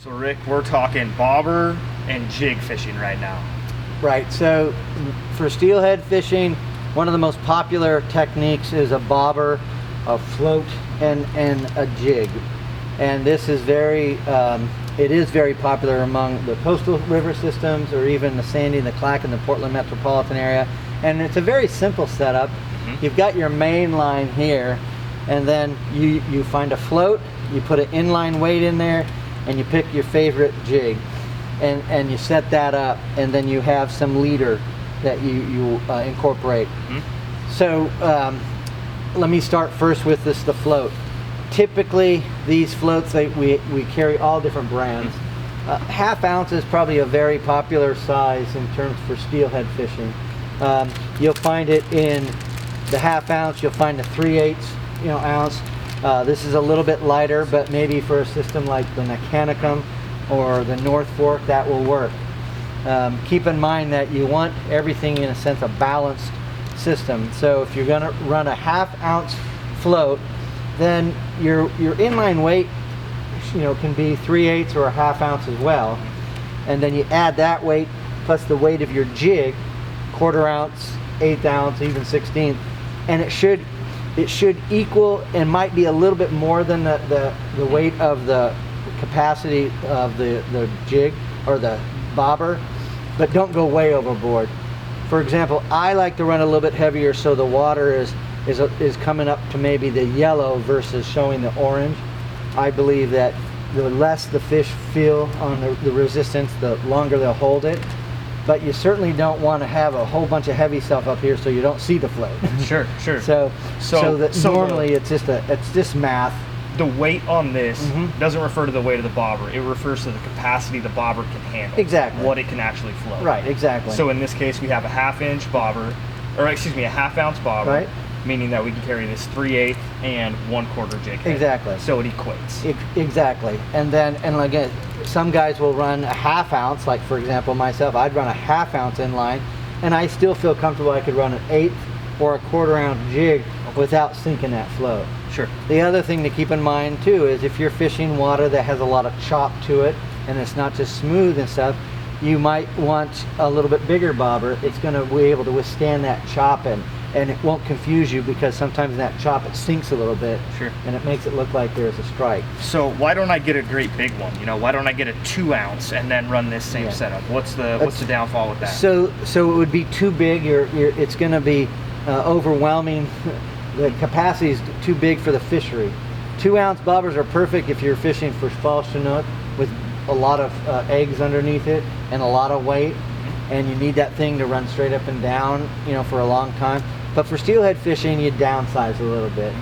So Rick, we're talking bobber and jig fishing right now. Right, so for steelhead fishing, one of the most popular techniques is a bobber, a float, and a jig. And this is it is very popular among the coastal river systems, or even the Sandy, the Clack, and the Portland metropolitan area. And it's a very simple setup. You've got your main line here, and then you find a float, you put an inline weight in there, and you pick your favorite jig, and you set that up, and then you have some leader that you incorporate. So let me start first with the float. Typically these floats, we carry all different brands. Half ounce is probably a very popular size in terms for steelhead fishing. You'll find it in the half ounce, you'll find the 3/8 ounce. This is a little bit lighter, but maybe for a system like the Mechanicum or the North Fork, that will work. Keep in mind that you want everything in a sense a balanced system. So if you're going to run a half ounce float, then your inline weight can be 3/8 or a half ounce as well. And then you add that weight plus the weight of your jig, 1/4 ounce, 1/8 ounce, even 1/16, and it should equal and might be a little bit more than the weight of the capacity of the jig or the bobber, but don't go way overboard. For example, I like to run a little bit heavier so the water is coming up to maybe the yellow versus showing the orange. I believe that the less the fish feel on the resistance, the longer they'll hold it. But you certainly don't want to have a whole bunch of heavy stuff up here so you don't see the float. Sure. So normally it's just math. The weight on this doesn't refer to the weight of the bobber. It refers to the capacity the bobber can handle. Exactly. What it can actually float. Right, exactly. So in this case, we have a half-inch bobber, or excuse me, a half-ounce bobber. Right. Meaning that we can carry this 3/8 and 1/4 jig head. Exactly. So it equates. Exactly. And again, some guys will run a half ounce, like for example myself, I'd run a half ounce inline, and I still feel comfortable I could run an 1/8 or a 1/4 ounce jig without sinking that float. Sure. The other thing to keep in mind too is if you're fishing water that has a lot of chop to it and it's not just smooth and stuff, you might want a little bit bigger bobber. It's going to be able to withstand that chop, and it won't confuse you because sometimes in that chop it sinks a little bit. Sure. And it makes it look like there's a strike. So why don't I get a great big one? Why don't I get a 2 ounce and then run this same setup? What's the downfall with that? So it would be too big. It's going to be overwhelming. The capacity is too big for the fishery. 2 ounce bobbers are perfect if you're fishing for fall chinook with a lot of eggs underneath it and a lot of weight, and you need that thing to run straight up and down, for a long time. But for steelhead fishing, you downsize a little bit.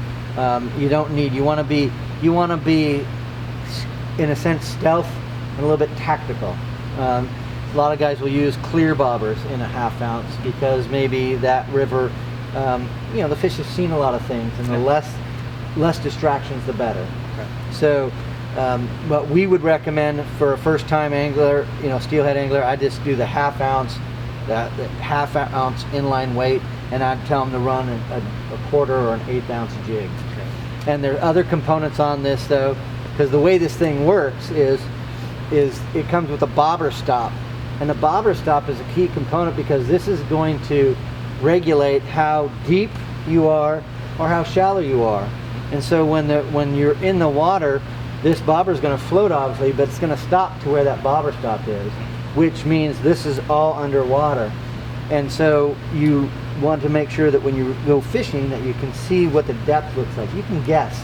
You want to be, in a sense, stealth and a little bit tactical. A lot of guys will use clear bobbers in a half ounce because maybe that river, the fish have seen a lot of things, and the less distractions, the better. Okay. So, but we would recommend for a first-time angler, steelhead angler, I just do the half ounce inline weight, and I'd tell them to run a 1/4 or an 1/8 ounce jig. Okay. And there are other components on this though, because the way this thing works is it comes with a bobber stop, and the bobber stop is a key component because this is going to regulate how deep you are or how shallow you are. And so when you're in the water, this bobber is going to float obviously, but it's going to stop to where that bobber stop is, which means this is all underwater. And so you want to make sure that when you go fishing that you can see what the depth looks like. You can guess.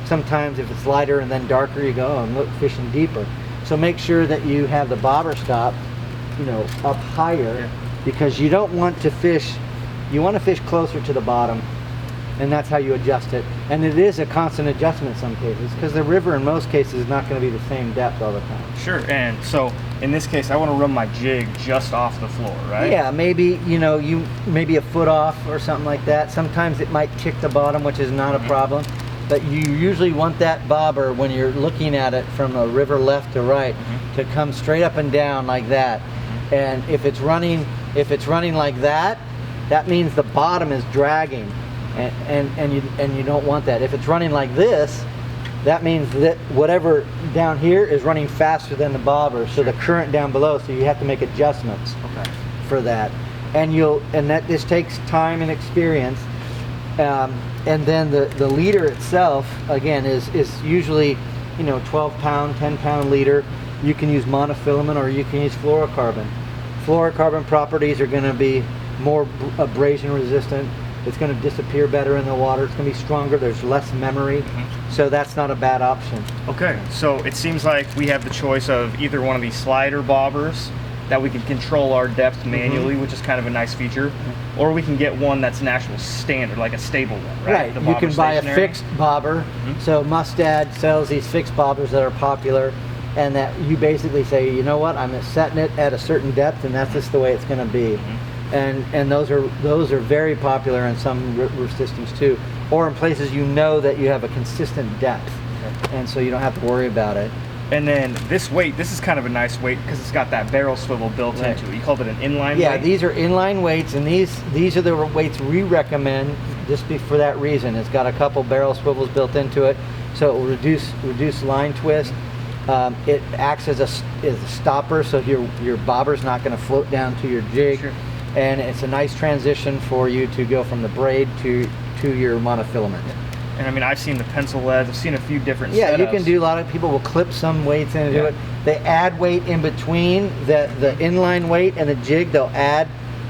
Sometimes if it's lighter and then darker, you go, oh, I'm fishing deeper. So make sure that you have the bobber stop, up higher, because you don't want to fish. You want to fish closer to the bottom, and that's how you adjust it. And it is a constant adjustment in some cases because the river in most cases is not going to be the same depth all the time. Sure. And so in this case, I want to run my jig just off the floor, right? Yeah, maybe you maybe a foot off or something like that. Sometimes it might tick the bottom, which is not a problem. But you usually want that bobber when you're looking at it from a river left to right to come straight up and down like that. And if it's running like that, that means the bottom is dragging, and you don't want that. If it's running like this, that means that whatever down here is running faster than the bobber, so the current down below, so you have to make adjustments for that. And that this takes time and experience. And then the leader itself, again, is usually, 12-pound, 10-pound leader. You can use monofilament or you can use fluorocarbon. Fluorocarbon properties are going to be more abrasion resistant. It's going to disappear better in the water. It's going to be stronger. There's less memory. So that's not a bad option. Okay, so it seems like we have the choice of either one of these slider bobbers that we can control our depth manually, which is kind of a nice feature, or we can get one that's an actual standard, like a stable one, right? You can buy a fixed bobber. So Mustad sells these fixed bobbers that are popular, and that you basically say, you know what, I'm setting it at a certain depth, and that's just the way it's going to be. And those are very popular in some river systems too, or in places that you have a consistent depth, and so you don't have to worry about it. And then this weight, this is kind of a nice weight because it's got that barrel swivel built into it. You called it an inline weight? Yeah, these are inline weights, and these are the weights we recommend just for that reason. It's got a couple barrel swivels built into it, so it will reduce line twist. It acts as a stopper, so your bobber's not going to float down to your jig. And it's a nice transition for you to go from the braid to your monofilament. And I mean, I've seen the pencil leads. I've seen a few different setups. You can do a lot of people will clip some weights into it. They add weight in between the inline weight and the jig. They'll add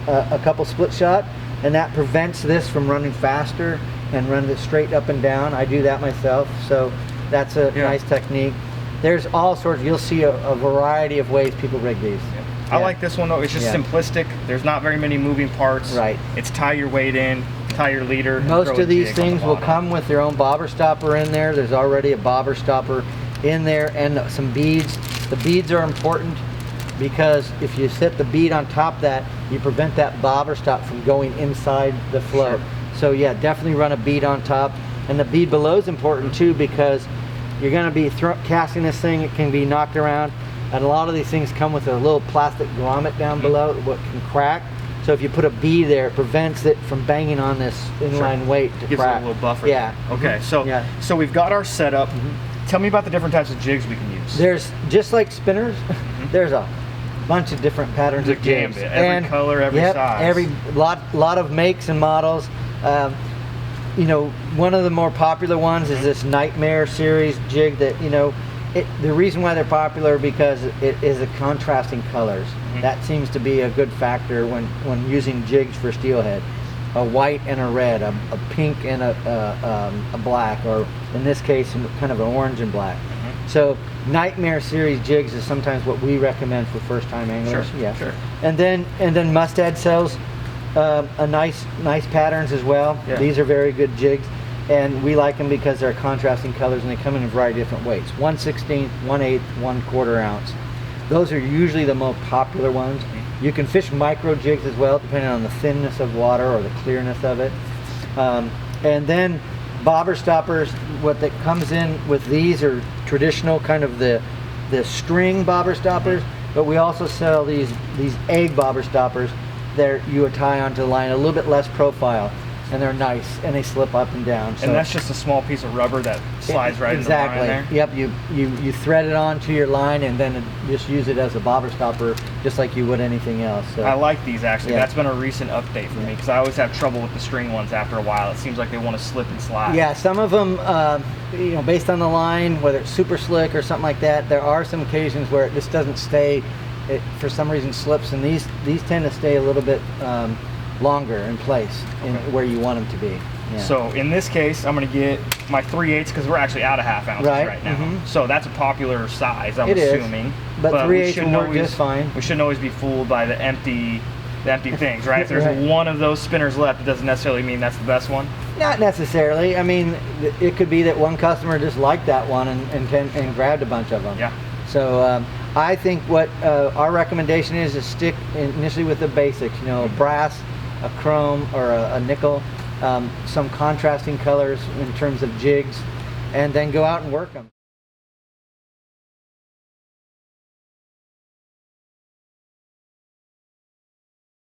a couple split shot, and that prevents this from running faster and running it straight up and down. I do that myself, so that's a nice technique. There's all sorts. You'll see a variety of ways people rig these. I like this one though. It's just simplistic. There's not very many moving parts. Right. It's tie your weight in, tie your leader. Most of these things will come with their own bobber stopper in there. There's already a bobber stopper in there and some beads. The beads are important because if you set the bead on top of that, you prevent that bobber stop from going inside the float. So yeah, definitely run a bead on top. And the bead below is important too because you're going to be casting this thing. It can be knocked around. And a lot of these things come with a little plastic grommet down below what can crack. So if you put a bead there, it prevents it from banging on this inline weight to Gives crack. it a little buffer. Yeah. Okay, so we've got our setup. Tell me about the different types of jigs we can use. There's, just like spinners, there's a bunch of different patterns of jigs. Every color, every size. Every lot of makes and models. One of the more popular ones is this Nightmare series jig that, the reason why they're popular because it is a contrasting colors. That seems to be a good factor when using jigs for steelhead. A white and a red, a pink and a black, or in this case, kind of an orange and black. So Nightmare series jigs is sometimes what we recommend for first-time anglers. And then Mustad sells a nice patterns as well. These are very good jigs. And we like them because they're contrasting colors and they come in a variety of different weights. 1/16, 1/8, 1/4 ounce. Those are usually the most popular ones. You can fish micro jigs as well, depending on the thinness of water or the clearness of it. And then bobber stoppers, what that comes in with these are traditional kind of the string bobber stoppers, but we also sell these egg bobber stoppers that you tie onto the line, a little bit less profile. And they're nice, and they slip up and down. So and that's just a small piece of rubber that slides right in the line there? Yep, you thread it onto your line and then just use it as a bobber stopper, just like you would anything else. So. I like these actually. That's been a recent update for me because I always have trouble with the string ones after a while. It seems like they want to slip and slide. Yeah, some of them, based on the line, whether it's super slick or something like that, there are some occasions where it just doesn't stay. It for some reason slips, and these tend to stay a little bit longer in place in where you want them to be. So in this case, I'm going to get my 3/8 because we're actually out of half ounces right now. So that's a popular size, I'm assuming. But 3/8 will work just fine. We shouldn't always be fooled by the empty things, right? If there's one of those spinners left, it doesn't necessarily mean that's the best one. Not necessarily. I mean, it could be that one customer just liked that one and grabbed a bunch of them. Yeah. So I think what our recommendation is to stick initially with the basics. A brass, a chrome, or a nickel, some contrasting colors in terms of jigs, and then go out and work them.